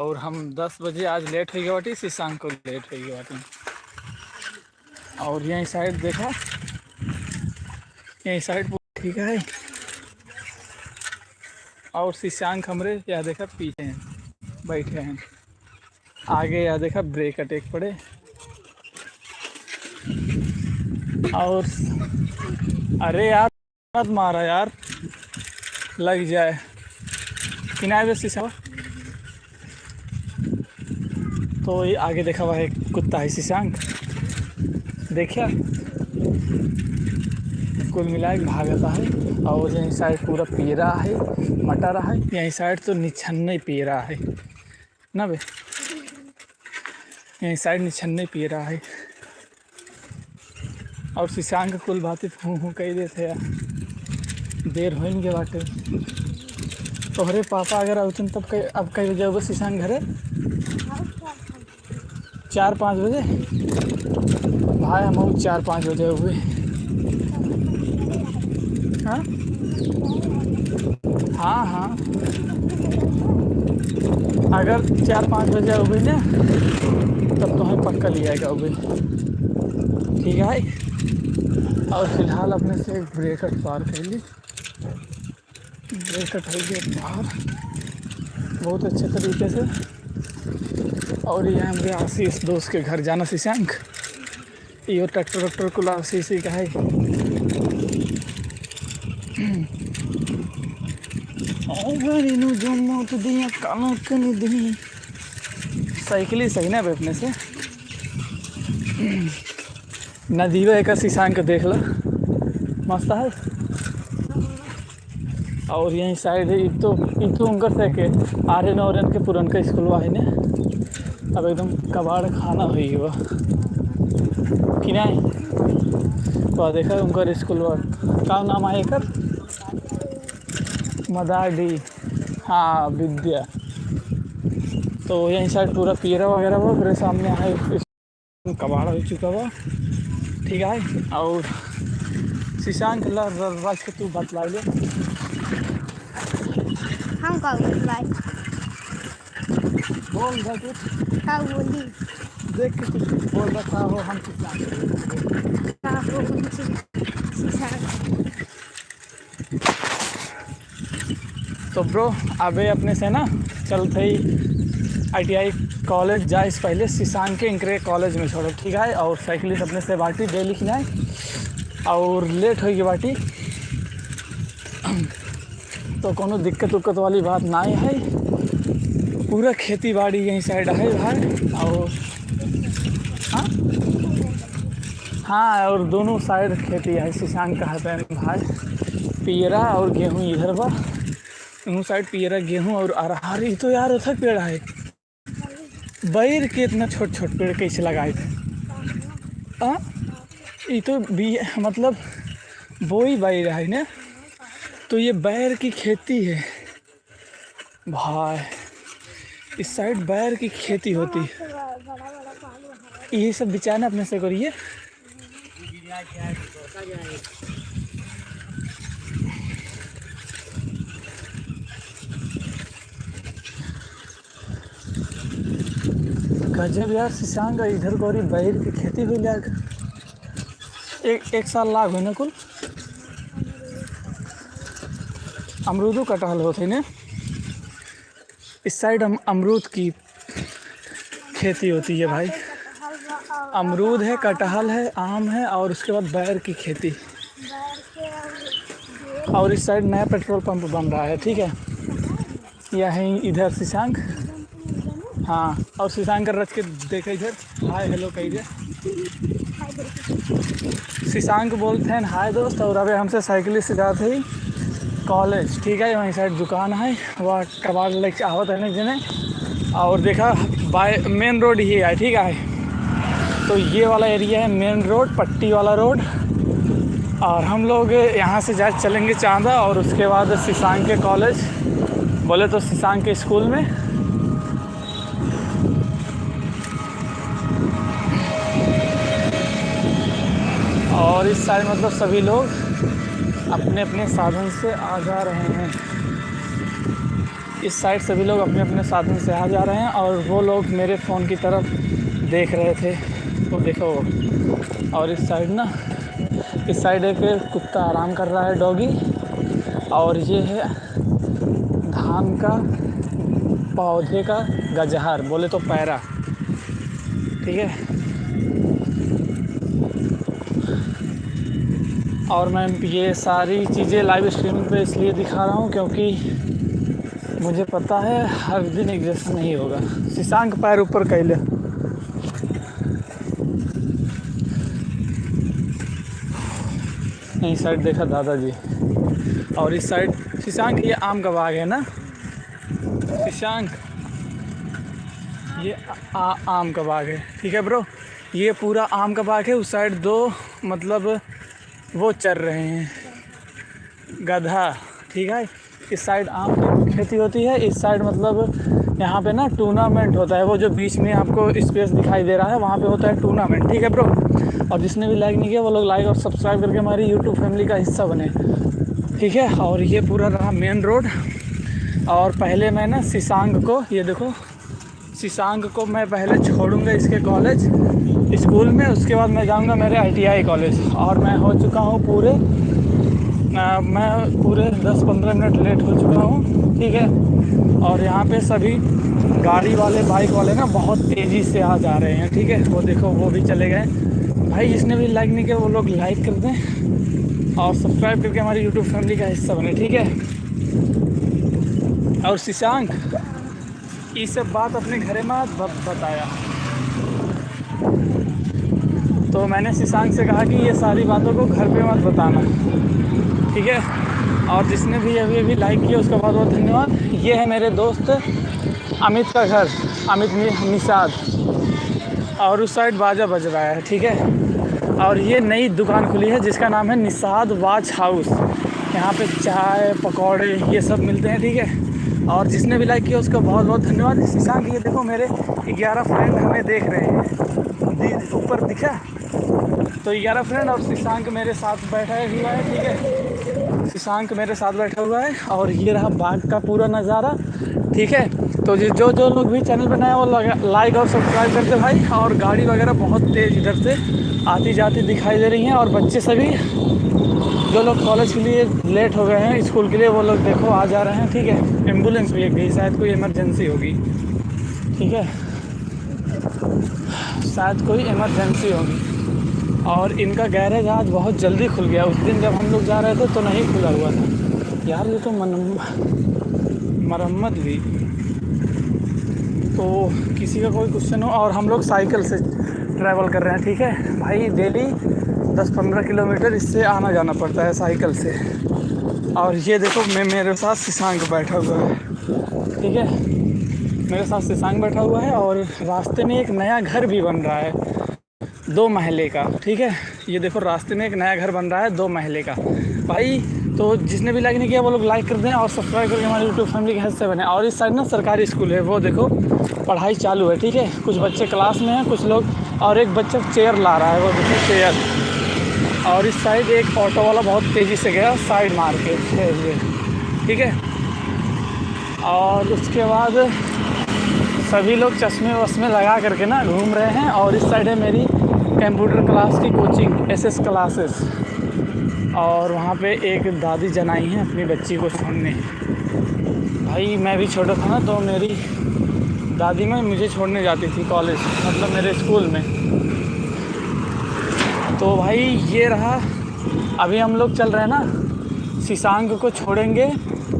और हम 10 बजे आज लेट हो गया बाटी, शीशांक को लेट हो गया बाटी। और यही साइड देखा, यही साइड ठीक है। और शीशांक हमरे यहाँ देखा पीछे हैं, बैठे हैं। आगे यहाँ देखा ब्रेक अटैक पड़े। और अरे यार मत मारा यार, लग जाए किनारे से शीशा। तो ये आगे देखा हुआ है कुत्ता है शीशांक, देखिए कुल मिला के भागता है। और यही साइड पूरा पीरा है, मटर है। यही साइड तो निछन्ने पीरा है ना बे, यही साइड निछन्ने पीरा है। और शीशांक कुल बातें हूँ कही देते यार, देर होएंगे बाटे। तोहरे पापा अगर आउतन तब कई अब कई बजे होगा शीशांक घरे? 4-5 बजे भाई, हम 4-5 बजे हुए। हाँ हाँ हाँ, अगर 4-5 बजे हो गई ना तब तो हमें पक्का लिया जाएगा वो, ठीक है। और फिलहाल अपने से एक ब्रेकट पार कर ली, ब्रेकट हो गया पार बहुत अच्छे तरीके से। और ये हमारे आशीष दोस्त के घर जाना शीशांक, ये ट्रैक्टर वैक्टर को आशीष का है। साइकिल ही सही ना बैठने से। नदीवा एक शीशांक देख लो, मस्त है। और यही साइड है तो उनकर से के आर्यन औरन के पुरन का स्कूल है ने, अब एकदम कबाड़ खाना हुई वह कि नहीं। तो देखा उनका स्कूल का नाम है कर मदाडी, हाँ विद्या। तो यहीं साइड पूरा पीरा वगैरह वो फिर सामने है कबाड़ हो चुका हुआ, ठीक है। और शीशांक राज के तू बतला ले, हम का बतलाई बोल रहा कुछ का बोली, देख के कुछ बोल रहा हो हम तो ब्रो अबे अपने से ना चलते ही ITI कॉलेज जाए इस पहले शीशांक के इंक्रे कॉलेज में छोड़ो, ठीक है। और साइकिलिस्ट अपने से बाटी डेली खिलाए और लेट होगी बाटी, तो कोनो दिक्कत उक्कत वाली बात ना है। पूरा खेती बाड़ी यहीं साइड है भाई। और हाँ हाँ, और दोनों साइड खेती है शीशांक का है भाई। पियरा और गेहूँ इधर बा, दोनों साइड पियरा गेहूँ और अरहर। ही तो यार उधर पेड़ है बैर के, इतना छोट छोट पेड़ कैसे लगाए थे? हाँ ये तो भी मतलब बोई बैर है ना, तो ये बैर की खेती है भाई। इस साइड बैर की खेती होती, ये सब बिचाना अपने से करिए। गजब यार शीशांक इधर गौरी बैर की खेती हुई लाग, एक साल लाग हुई ना कुल। अमरूदों कटहल होते ना इस साइड, हम अमरूद की खेती होती है भाई। अमरूद है, कटहल है, आम है और उसके बाद बैर की खेती। और इस साइड नया पेट्रोल पंप बन रहा है, ठीक है। यहीं इधर शीशांक, हाँ। और शीशांक कर रच के देखे इधर, हाय हेलो कहिए। शीशांक बोलते हैं हाय दोस्त। और अभी हमसे साइकिलिस्ट जाते ही कॉलेज, ठीक है। वहीं साइड दुकान है, वह कबाड़ लेके आवत है जिन्हें। और देखा बाय मेन रोड ही है, ठीक है। तो ये वाला एरिया है मेन रोड, पट्टी वाला रोड। और हम लोग यहाँ से जा चलेंगे चांदा, और उसके बाद शीशांक के कॉलेज, बोले तो शीशांक के स्कूल में। और इस साइड मतलब सभी लोग अपने अपने साधन से आ जा रहे हैं। इस साइड सभी लोग अपने अपने साधन से आ जा रहे हैं और वो लोग मेरे फ़ोन की तरफ देख रहे थे। वो देखो, और इस साइड एक कुत्ता आराम कर रहा है, डॉगी। और ये है धान का पौधे का गजहर, बोले तो पैरा, ठीक है। और मैं ये सारी चीज़ें लाइव स्ट्रीमिंग पे इसलिए दिखा रहा हूँ क्योंकि मुझे पता है हर दिन एक जैसा नहीं होगा। शशांक पैर ऊपर कैले, इस साइड देखा दादाजी, और इस साइड शशांक, ये आम का बाग है ना शशांक, ये आम का बाग है, ठीक है ब्रो। ये पूरा आम का बाग है। उस साइड दो मतलब वो चर रहे हैं, गधा, ठीक है। इस साइड आम की खेती होती है, इस साइड मतलब यहाँ पे ना टूर्नामेंट होता है। वो जो बीच में आपको स्पेस दिखाई दे रहा है वहाँ पे होता है टूर्नामेंट, ठीक है ब्रो। और जिसने भी लाइक नहीं किया वो लोग लाइक और सब्सक्राइब करके हमारी यूट्यूब फैमिली का हिस्सा बने, ठीक है। और ये पूरा रहा मेन रोड। और पहले मैं ना शशांक को, ये देखो शशांक को मैं पहले छोड़ूंगा इसके कॉलेज स्कूल में, उसके बाद मैं जाऊंगा मेरे ITI कॉलेज। और मैं हो चुका हूँ मैं पूरे 10-15 मिनट लेट हो चुका हूँ, ठीक है। और यहाँ पे सभी गाड़ी वाले, बाइक वाले ना बहुत तेज़ी से आ जा रहे हैं, ठीक है। वो देखो वो भी चले गए। भाई जिसने भी लाइक नहीं किया वो लोग लाइक कर दें और सब्सक्राइब करके हमारी यूट्यूब फैमिली का हिस्सा बने, ठीक है। और शशांक ये सब बात अपने घरे में बताया, तो मैंने शशांक से कहा कि ये सारी बातों को घर पे मत बताना, ठीक है। और जिसने भी अभी लाइक किया उसका बहुत बहुत धन्यवाद। ये है मेरे दोस्त अमित का घर, अमित निषाद, और उस साइड बाजा बज रहा है, ठीक है। और ये नई दुकान खुली है जिसका नाम है निषाद वाच हाउस। यहाँ पे चाय पकौड़े ये सब मिलते हैं, ठीक है। और जिसने भी लाइक किया उसका बहुत बहुत धन्यवाद। शशांक ये देखो मेरे 11 फ्रेंड हमें देख रहे हैं, ऊपर दिखा तो 11 फ्रेंड, और शशांक मेरे साथ बैठा हुआ है, ठीक है। शशांक मेरे साथ बैठा हुआ है। और ये रहा बाग का पूरा नज़ारा, ठीक है। तो जो लोग भी चैनल बनाए वो लाइक और सब्सक्राइब करते भाई। और गाड़ी वगैरह बहुत तेज़ इधर से आती जाती दिखाई दे रही हैं। और बच्चे सभी जो लोग कॉलेज के लिए लेट हो गए हैं, स्कूल के लिए, वो लोग देखो आ जा रहे हैं, ठीक है। एम्बुलेंस भी एक गई, शायद कोई इमरजेंसी होगी, ठीक है, शायद कोई इमरजेंसी होगी। और इनका गैरेज आज बहुत जल्दी खुल गया। उस दिन जब हम लोग जा रहे थे तो नहीं खुला हुआ था यार। ये तो मरम्मत भी, तो किसी का कोई क्वेश्चन हो। और हम लोग साइकिल से ट्रैवल कर रहे हैं, ठीक है भाई। डेली 10-15 किलोमीटर इससे आना जाना पड़ता है साइकिल से। और ये देखो मेरे साथ शशांक बैठा हुआ है, ठीक है। मेरे साथ शशांक बैठा हुआ है। और रास्ते में एक नया घर भी बन रहा है 2 महले का, ठीक है। ये देखो रास्ते में एक नया घर बन रहा है 2 महले का भाई। तो जिसने भी लाइक नहीं किया वो लोग लाइक कर दें और सब्सक्राइब करके हमारे यूट्यूब फैमिली के हिस्से बने। और इस साइड ना सरकारी स्कूल है, वो देखो पढ़ाई चालू है, ठीक है। कुछ बच्चे क्लास में हैं, कुछ लोग, और एक बच्चा चेयर ला रहा है, वो देखो चेयर। और इस साइड एक ऑटो वाला बहुत तेज़ी से गया साइड मार के, ठीक है। और उसके बाद सभी लोग चश्मे वश्मे लगा करके ना घूम रहे हैं। और इस साइड है मेरी कंप्यूटर क्लास की कोचिंग, SS क्लासेस। और वहाँ पे एक दादी जन आई हैं अपनी बच्ची को छोड़ने। भाई मैं भी छोटा था ना तो मेरी दादी में मुझे छोड़ने जाती थी कॉलेज, मतलब मेरे स्कूल में। तो भाई ये रहा, अभी हम लोग चल रहे हैं ना, शशांक को छोड़ेंगे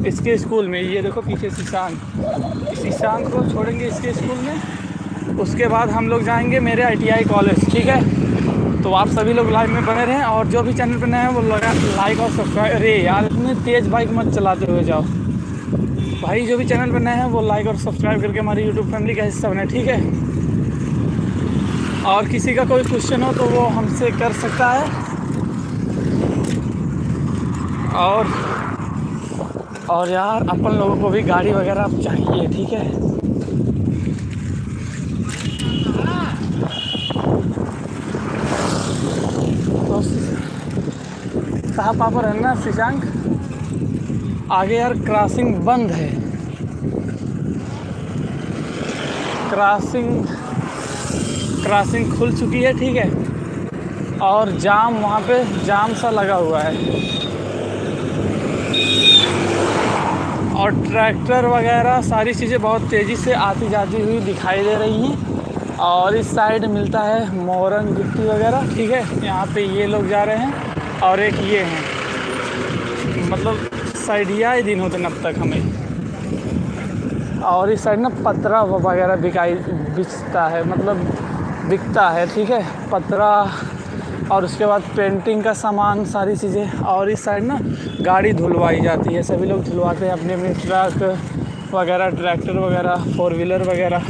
इसके स्कूल में। ये देखो पीछे शशांक को छोड़ेंगे इसके स्कूल में। उसके बाद हम लोग जाएंगे मेरे ITI कॉलेज, ठीक है। तो आप सभी लोग लाइव में बने रहें। और जो भी चैनल पर नए हैं वो लाइक और सब्सक्राइब, अरे यार इतनी तेज़ बाइक मत चलाते हुए जाओ भाई। जो भी चैनल पर नए हैं वो लाइक और सब्सक्राइब करके हमारी यूट्यूब फैमिली का हिस्सा बने, ठीक है। और किसी का कोई क्वेश्चन हो तो वो हमसे कर सकता है। और यार अपन लोगों को भी गाड़ी वगैरह अब चाहिए, ठीक है। तो साहब वहाँ पर है ना शशांक, आगे यार क्रॉसिंग बंद है, क्रॉसिंग खुल चुकी है, ठीक है। और जाम, वहाँ पे जाम सा लगा हुआ है और ट्रैक्टर वगैरह सारी चीज़ें बहुत तेज़ी से आती जाती हुई दिखाई दे रही हैं। और इस साइड मिलता है मोरंग गिट्टी वगैरह, ठीक है। यहाँ पे ये लोग जा रहे हैं और एक ये हैं, मतलब साइडिया ही दिन होते न अब तक हमें। और इस साइड ना पतरा वगैरह बिकता है, मतलब बिकता है, ठीक है, पतरा। और उसके बाद पेंटिंग का सामान, सारी चीज़ें। और इस साइड ना गाड़ी धुलवाई जाती है, सभी लोग धुलवाते हैं अपने अपने ट्रक वगैरह, ट्रैक्टर वगैरह, 4 व्हीलर वगैरह।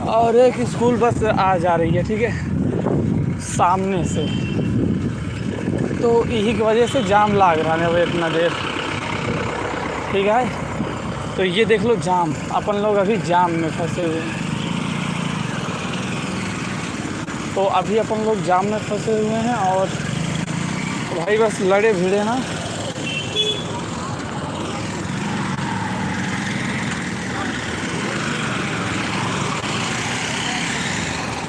और एक स्कूल बस आ जा रही है, ठीक है, सामने से। तो यही की वजह से जाम लाग रहा है भाई इतना देर, ठीक है। तो ये देख लो जाम, अपन लोग अभी जाम में फंसे हुए हैं। तो अभी अपन लोग जाम में फंसे हुए हैं और भाई बस लड़े भिड़े ना।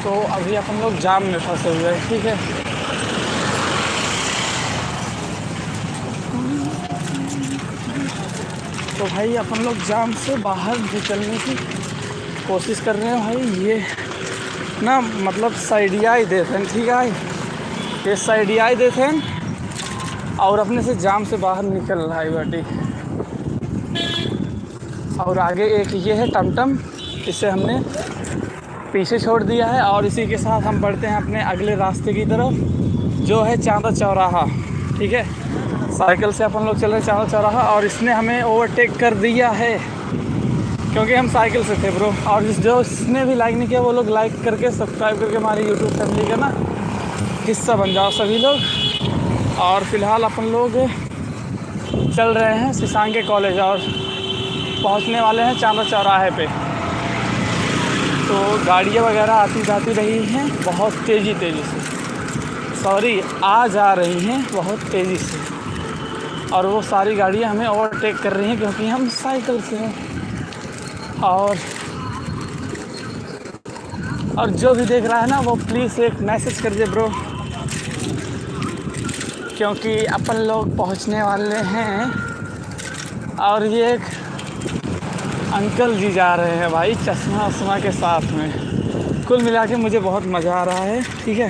तो अभी अपन लोग जाम में फंसे हुए हैं, ठीक है। तो भाई अपन लोग जाम से बाहर निकलने की कोशिश कर रहे हैं भाई। ये ना मतलब साइडिया ही देते हैं, ठीक है, ये साइडिया ही देते हैं और अपने से जाम से बाहर निकल रहा है बाटी। और आगे एक ये है टमटम, इसे हमने पीछे छोड़ दिया है। और इसी के साथ हम बढ़ते हैं अपने अगले रास्ते की तरफ, जो है चांदा चौराहा, ठीक है। साइकिल से अपन लोग चल रहे हैं चांदा चौराहा और इसने हमें ओवरटेक कर दिया है क्योंकि हम साइकिल से थे ब्रो। और जो इसने भी लाइक नहीं किया वो लोग लाइक करके सब्सक्राइब करके हमारी यूट्यूब फैमिली का ना हिस्सा बन जाओ सभी लोग। और फ़िलहाल अपन लोग चल रहे हैं सीसांगे कॉलेज और पहुंचने वाले हैं चांदा चौराहे पे। तो गाड़ियाँ वगैरह आती जाती रही हैं बहुत तेज़ी से, सॉरी आ जा रही हैं बहुत तेज़ी से। और वो सारी गाड़ियाँ हमें ओवरटेक कर रही हैं क्योंकि हम साइकिल से हैं। और जो भी देख रहा है ना वो प्लीज़ एक मैसेज कर दे ब्रो, क्योंकि अपन लोग पहुंचने वाले हैं। और ये एक अंकल जी जा रहे हैं भाई चश्मा वश्मा के साथ में। कुल मिला के मुझे बहुत मज़ा आ रहा है, ठीक है।